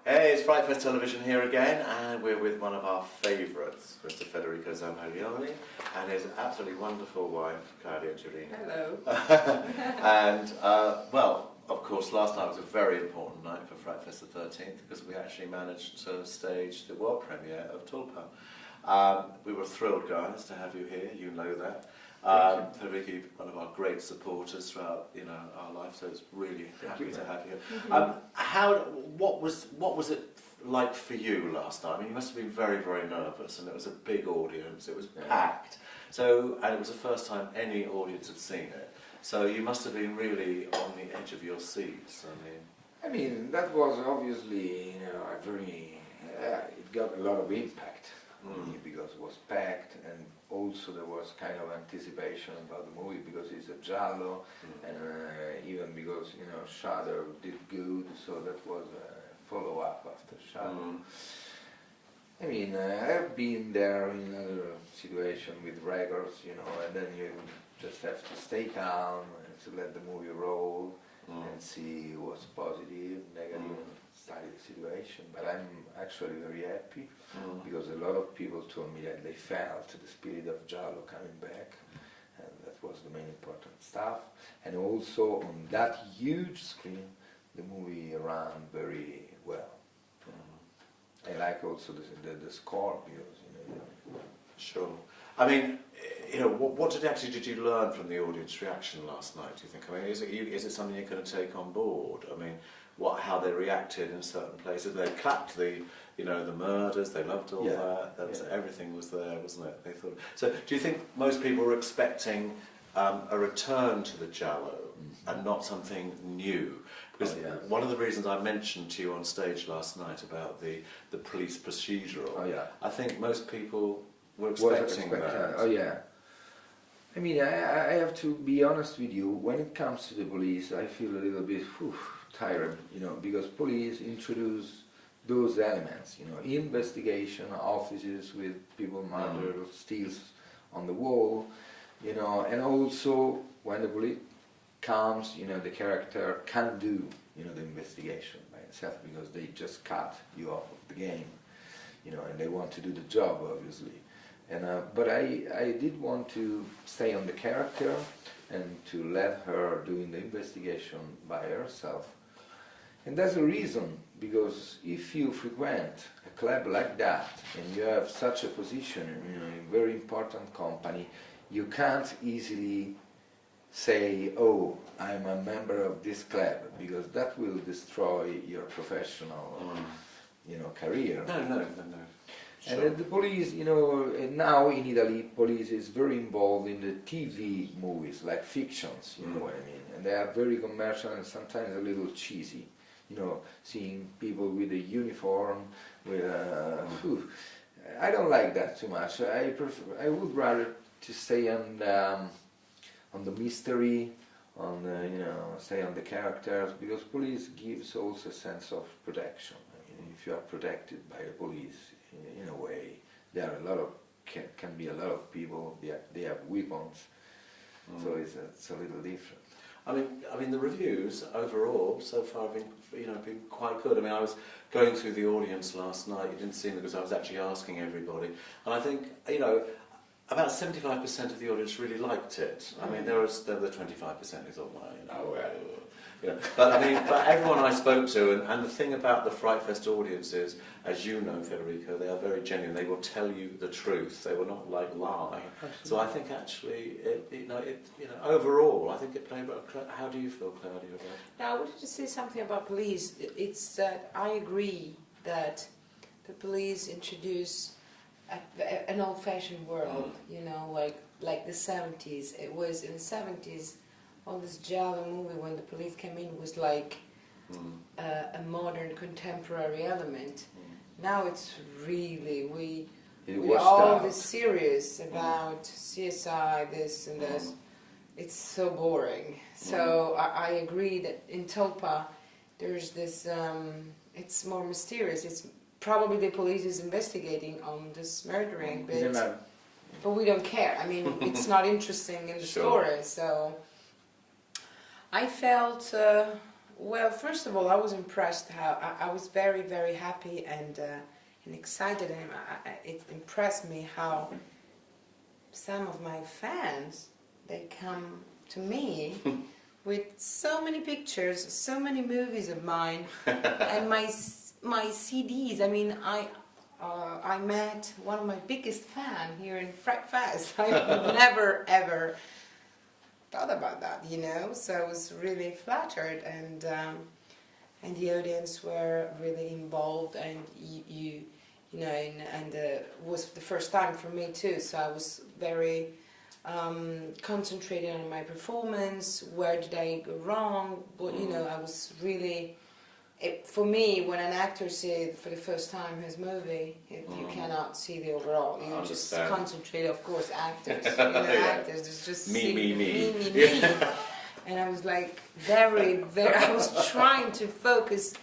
Hey, it's FrightFest Television here again, and we're with one of our favourites, Mr. Federico Zampaglione, and his absolutely wonderful wife, Claudia Gerini. Hello. And, well, of course, last night was a very important night for FrightFest the 13th, because we actually managed to stage the world premiere of Tulpa. We were thrilled, guys, to have you here, you know that. Federico, one of our great supporters throughout, our life, so it's really happy to have you. What was it like for you last night? I mean, you must have been very, very nervous, and it was a big audience. It was packed. So, and it was the first time any audience had seen it. So you must have been really on the edge of your seats. I mean, that was obviously, a very. It got a lot of impact. Because it was packed, and also there was kind of anticipation about the movie because it's a giallo, and even because Shadow did good, so that was a follow-up after Shadow. I mean, I've been there in another situation with records, and then you just have to stay calm and to let the movie roll and see what's positive, negative. Situation, but I'm actually very happy because a lot of people told me that they felt the spirit of giallo coming back, and that was the main important stuff. And also on that huge screen, the movie ran very well. I like also the score because Sure. I mean, what did you learn from the audience reaction last night? Do you think? I mean, is it something you're going to take on board? I mean, how they reacted in certain places? They clapped the murders. They loved all that. Everything was there, wasn't it? They thought. So, do you think most people were expecting a return to the giallo and not something new? Because one of the reasons I mentioned to you on stage last night about the police procedural, I think most people were expecting that. I mean, I have to be honest with you. When it comes to the police, I feel a little bit tired, because police introduce those elements, investigation offices with people murdered, steals on the wall, and also when the police comes, the character can't do, the investigation by itself because they just cut you off of the game, and they want to do the job, obviously. And but I did want to stay on the character and to let her doing the investigation by herself. And that's the reason, because if you frequent a club like that and you have such a position in a very important company, you can't easily say, oh, I'm a member of this club, because that will destroy your professional career. No. Sure. And the police, now in Italy, police is very involved in the TV movies, like fictions, you know what I mean? And they are very commercial and sometimes a little cheesy. Seeing people with a uniform, with I don't like that too much. I would rather to stay on the mystery, stay on the characters, because police gives also a sense of protection. I mean, if you are protected by the police, in a way, there are can be a lot of people. They have weapons, so it's a little different. I mean, the reviews overall so far have been quite good. I mean, I was going through the audience last night. You didn't see me because I was actually asking everybody, and I think about 75% of the audience really liked it. I mean, there were the 25% who thought, but everyone I spoke to, and the thing about the FrightFest audience is, as you know, Federico, they are very genuine. They will tell you the truth. They will not lie. Absolutely. So I think actually, overall, I think it played. How do you feel, Claudia? About it? Now, I wanted to say something about police. It's that I agree that the police introduce an old-fashioned world. Like the 70s. It was in the 70s. All this giallo movie when the police came in was like a modern contemporary element. Now it's really we're all this serious about CSI, this and this. It's so boring. So I agree that in Tulpa there's this. It's more mysterious. It's probably the police is investigating on this murdering, but we don't care. I mean, it's not interesting in the story. So I felt Well, first of all, I was impressed how I was very, very happy and excited, and it impressed me how some of my fans, they come to me with so many pictures, so many movies of mine, and my CDs. I mean, I met one of my biggest fans here in FrightFest. I never ever thought about that, you know. So I was really flattered, and the audience were really involved, and you know, and it was the first time for me too. So I was very concentrated on my performance. Where did I go wrong? But you know, I was really. For me, when an actor sees for the first time his movie, you cannot see the overall. You just concentrate, of course, actors. You know, actors. There's just me. And I was like very. I was trying to focus,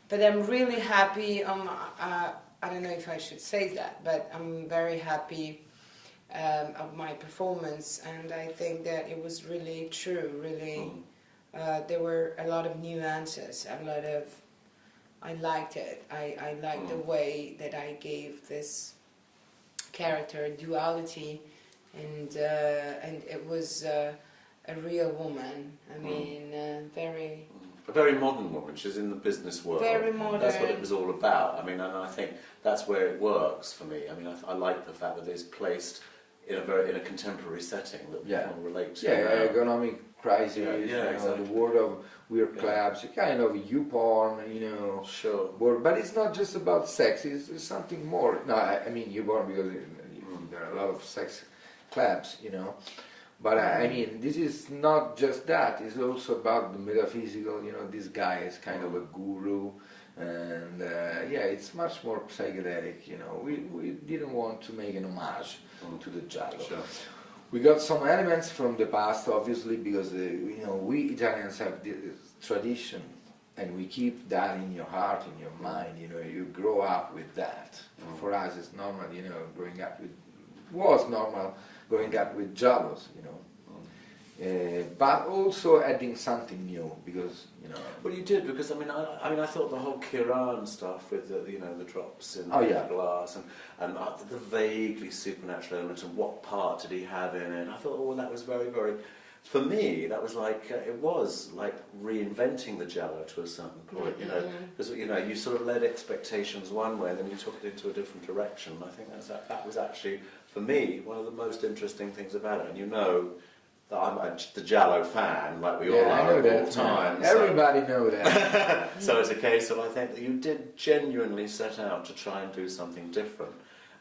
but I'm really happy. I don't know if I should say that, but I'm very happy of my performance, and I think that it was really true. Really, there were a lot of nuances, a lot of. I liked it. I liked the way that I gave this character duality, and it was a real woman. I mean, very. A very modern woman. She's in the business world. Very modern. That's what it was all about. I mean, and I think that's where it works for me. I mean, I like the fact that it's placed in a contemporary setting that we can relate to. Yeah, economic crisis. Exactly. The world of weird clubs, kind of YouPorn, you know. Sure. But it's not just about sex. It's something more. No, I mean YouPorn because there are a lot of sex clubs, you know. But I mean, this is not just that. It's also about the metaphysical. You know, this guy is kind of a guru, and it's much more psychedelic. You know, we didn't want to make an homage to the giallo. Sure. We got some elements from the past, obviously, because you know we Italians have this tradition, and we keep that in your heart, in your mind. You know, you grow up with that. For us, it's normal. You know, growing up with giallos. You know, but also adding something new because you know. Well, you did because I mean I thought the whole Kiran stuff with the drops in the glass and the vaguely supernatural element and what part did he have in it. I thought that was very, very. For me, that was like it was like reinventing the giallo to a certain point, you know, because you sort of led expectations one way and then you took it into a different direction. I think that was actually for me one of the most interesting things about it, and you know. That I'm the giallo fan, like we all are all the time. Everybody know that. So it's a case of I think that you did genuinely set out to try and do something different,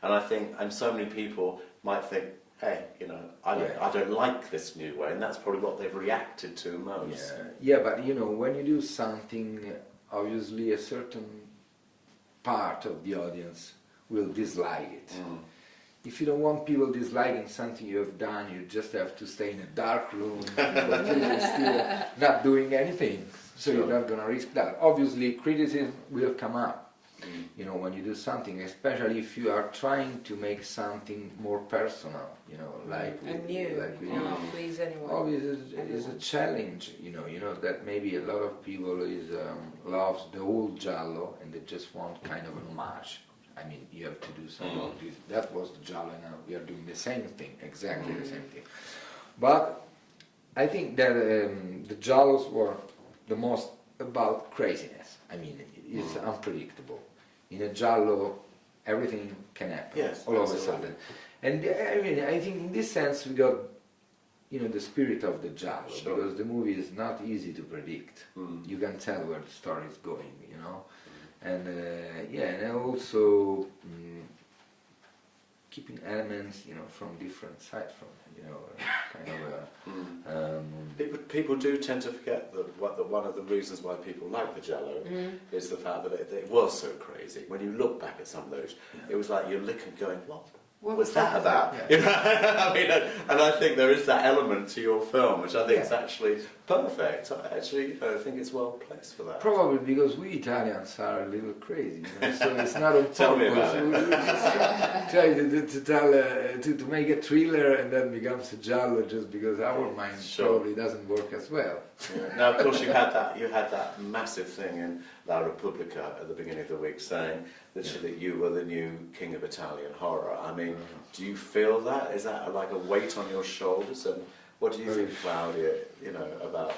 and so many people might think, hey, you know, I don't like this new way, and that's probably what they've reacted to most. Yeah, but you know, when you do something, obviously a certain part of the audience will dislike it. If you don't want people disliking something you have done, you just have to stay in a dark room, still not doing anything. So you're not going to risk that. Obviously, criticism will come up. You know, when you do something, especially if you are trying to make something more personal. You know, like please anyone. Obviously, it's a challenge. You know that maybe a lot of people loves the old giallo and they just want kind of an homage. I mean, you have to do something. That was the giallo, and now we are doing the same thing, exactly the same thing. But I think that the giallos were the most about craziness. I mean, it's unpredictable. In a giallo, everything can happen all of a sudden. And I mean, I think in this sense we got, you know, the spirit of the giallo because the movie is not easy to predict. You can tell where the story is going, you know. And and also keeping elements, you know, from different sides, from kind of people do tend to forget that one of the reasons why people like the giallo is the fact that it was so crazy. When you look back at some of those, it was like you're looking, going, what was that about? You know? I mean, and I think there is that element to your film, which I think is actually perfect. I actually think it's well placed for that. Probably because we Italians are a little crazy, you know? So it's not on Tell me purpose. about it. We just try to make a thriller and then becomes a giallo just because our mind Sure. probably doesn't work as well. Yeah. Now, of course, you had that massive thing in La Repubblica at the beginning of the week saying that you were the new king of Italian horror. I mean, do you feel that? Is that like a weight on your shoulders? And what do you think, Claudia, you know, about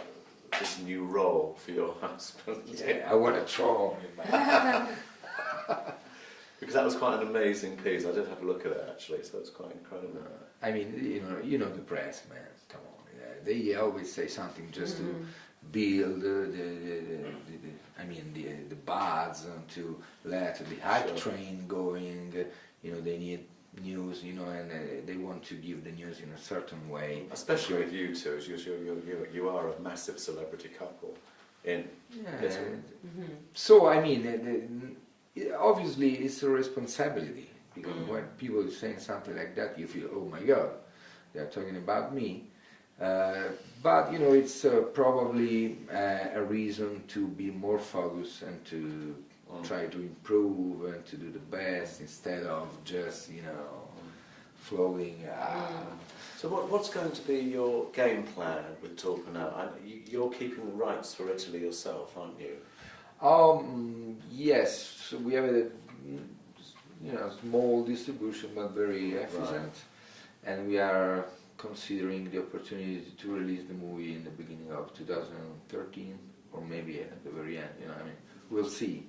this new role for your husband? Yeah, I want to throw him. Because that was quite an amazing piece. I did have a look at it actually, so it's quite incredible. I mean, you know the press, man. Come on, they always say something just to build the buzz and to let the hype train going. You know, they need news, you know, and they want to give the news in a certain way. Especially with you two, as you are a massive celebrity couple in Italy. So I mean, obviously it's a responsibility because when people are saying something like that, you feel, oh my God, they are talking about me. But you know, it's probably a reason to be more focused and to try to improve and to do the best instead of just, you know, floating. So what's going to be your game plan with Tulpa now? You're keeping the rights for Italy yourself, aren't you? Yes, so we have a small distribution but very efficient, and we are considering the opportunity to release the movie in the beginning of 2013 or maybe at the very end, you know, I mean, we'll see.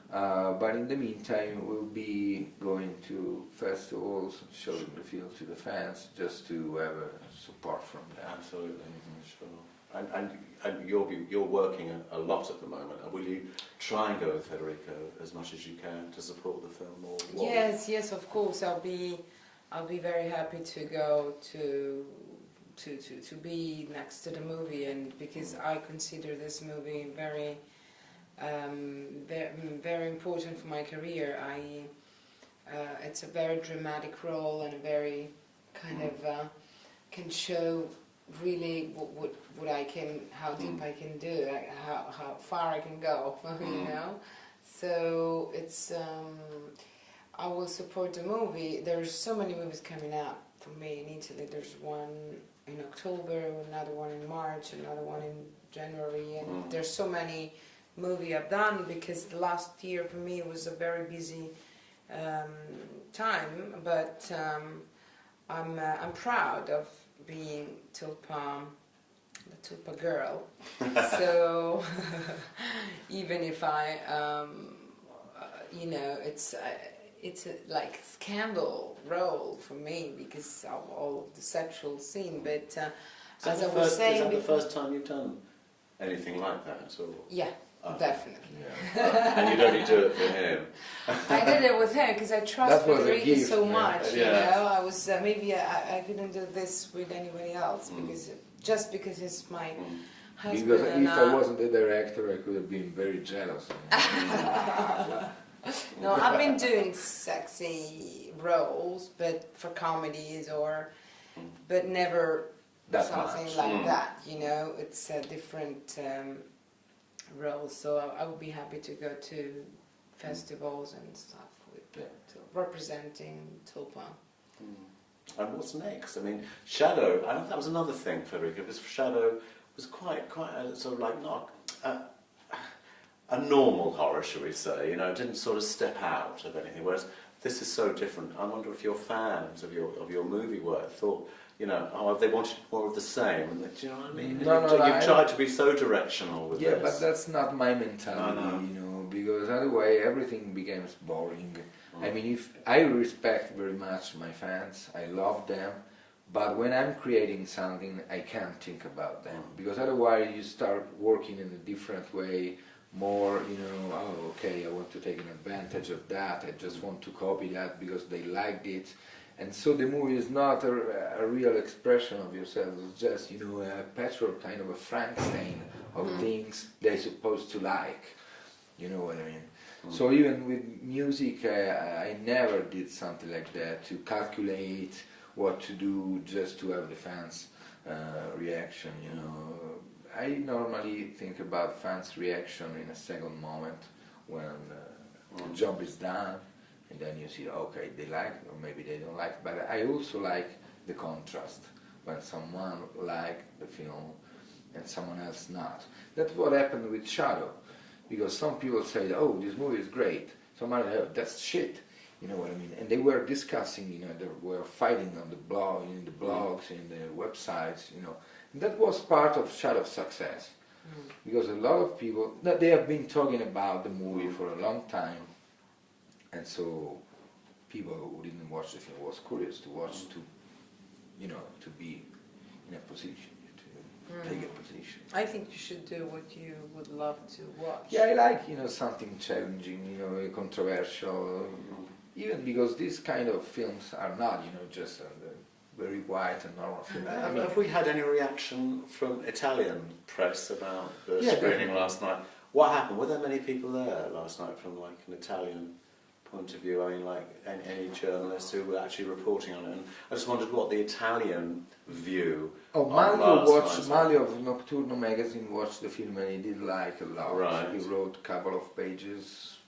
But in the meantime, we'll be going to festivals, showing the film to the fans, just to have support from them. Absolutely, sure. And you're working a lot at the moment. Will you try and go with Federico as much as you can to support the film? Or Yes, of course. I'll be very happy to go to be next to the movie, and because I consider this movie very important for my career. It's a very dramatic role and a very kind of can show really what I can, how deep I can do, how far I can go, you know. So it's I will support the movie. There's so many movies coming out for me in Italy. There's one in October, another one in March, another one in January, and there's so many movie I've done because the last year for me was a very busy time, but I'm proud of being Tulpa, the Tulpa girl. So even if I, you know, it's a like scandal role for me because of all of the sexual scene. But as I was saying, is that the first time you've done anything like that? Or? Yeah. Definitely. Yeah. And you'd only do it for him. I did it with him because I trust Federico so much. Yeah. You know, I was maybe I couldn't do this with anybody else because just because he's my husband. Because and if I wasn't the director, I could have been very jealous. No, I've been doing sexy roles, but for comedies but never That something much. like that. You know, it's a different. Roles, so I would be happy to go to festivals and stuff with representing Tulpa. And what's next? I mean, Shadow. I think that was another thing, Federico. Because Shadow was quite a, sort of like not a normal horror, shall we say? You know, it didn't sort of step out of anything. Whereas this is so different. I wonder if your fans of your movie work thought, you know, they wanted more of the same. And do you know what I mean? You've tried to be so directional with this. Yeah, but that's not my mentality, you know, because otherwise everything becomes boring. I mean, if I respect very much my fans, I love them, but when I'm creating something, I can't think about them, because otherwise you start working in a different way, more, you know, oh, okay, I want to take an advantage of that, I just want to copy that because they liked it. And so the movie is not a real expression of yourself, it's just, you know, a patchwork, kind of a Frankenstein of things they're supposed to like, you know what I mean? So even with music, I never did something like that, to calculate what to do just to have the fans' reaction, you know. I normally think about fans' reaction in a second moment when the job is done, and then you see, okay, they like it, or maybe they don't like it. But I also like the contrast, when someone liked the film and someone else not. That's what happened with Shadow, because some people say, oh, this movie is great. Some others, oh, that's shit. You know what I mean? And they were discussing, you know, they were fighting on the blog, in the blogs, in the websites, you know. And that was part of Shadow's success. Because a lot of people, they have been talking about the movie for a long time. And so people who didn't watch the film was curious to watch, to, you know, to be in a position, to take a position. I think you should do what you would love to watch. Yeah, I like, you know, something challenging, you know, controversial. Even because these kind of films are not, you know, just very quiet and normal film. I mean, have we had any reaction from Italian press about the Yeah, screening definitely. last night? What happened? Were there many people there last night from like an Italian point of view? I mean, like any journalists who were actually reporting on it? And I just wondered what the Italian view. oh, on Maglio last night's- Maglio of Nocturno magazine watched the film and he did like a lot. Right. He wrote a couple of pages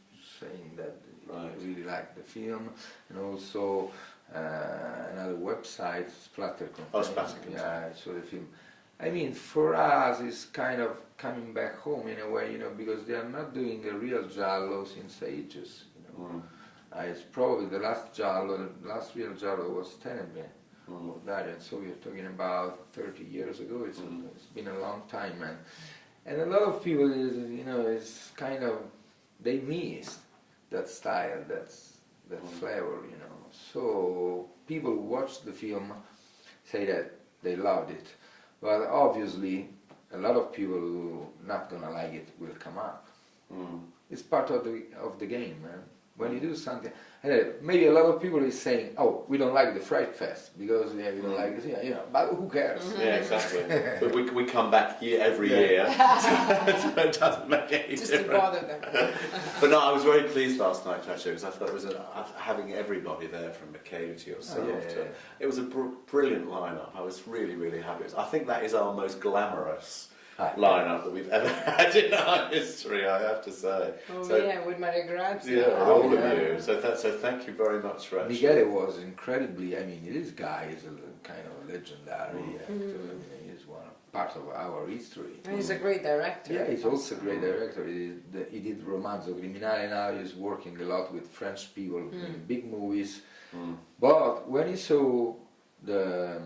saying that Right. he really liked the film, and also another website, Splatter Content. Oh, Splatter Content. Yeah, I saw the film. I mean, for us, it's kind of coming back home in a way, you know, because they are not doing a real giallo since ages, you know. It's probably the last real giallo was Tenebre. That, and so we're talking about 30 years ago. It's been a long time, man. And a lot of people, you know, it's kind of, they missed that style, that flavor, you know. So people who watch the film say that they loved it, but obviously a lot of people who not gonna like it will come up. It's part of the game, man. When you do something, and maybe a lot of people is saying, "Oh, we don't like the FrightFest because we don't like it," you know. But who cares? Yeah, exactly. But we come back every year, so it doesn't make any Just difference. to bother them. But no, I was very pleased last night actually, because I thought it was having everybody there from McKay to yourself. It was a brilliant lineup. I was really, really happy. I think that is our most glamorous lineup that we've ever had in our history, I have to say. Oh So, yeah, with Maria Grazia. yeah, all of you. So thank you very much for actually. Michele was incredibly, I mean, this guy is a kind of legendary actor. I mean, he's part of our history. And he's a great director. Yeah, he's also a great director. He did Romanzo Criminale, now he's working a lot with French people in big movies. But when he saw the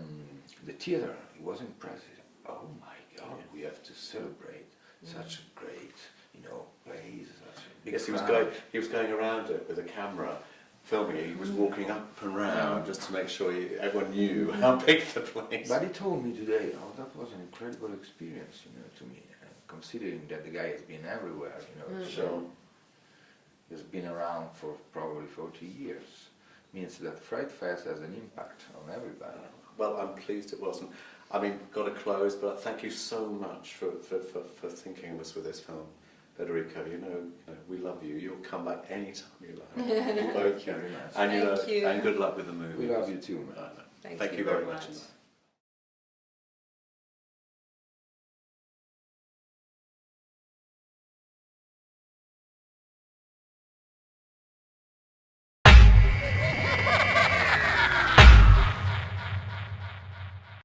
theater, he was impressed. He said, oh my God, we have to celebrate such a great, you know, place, such a big Yes, crowd. he was going around it with a camera, filming it. He was walking up and round just to make sure everyone knew how big the place. But he told me today, oh, that was an incredible experience, you know, to me, considering that the guy has been everywhere, you know. Sure. He's been around for probably 40 years. Means that FrightFest has an impact on everybody. Well, I'm pleased it wasn't. I mean, got to close, but thank you so much for thinking of us with this film. Federico, you know, we love you. You'll come back anytime you like. You both, Very much. and Thank you. and good luck with the movie. We love you too, man. Thank you very much.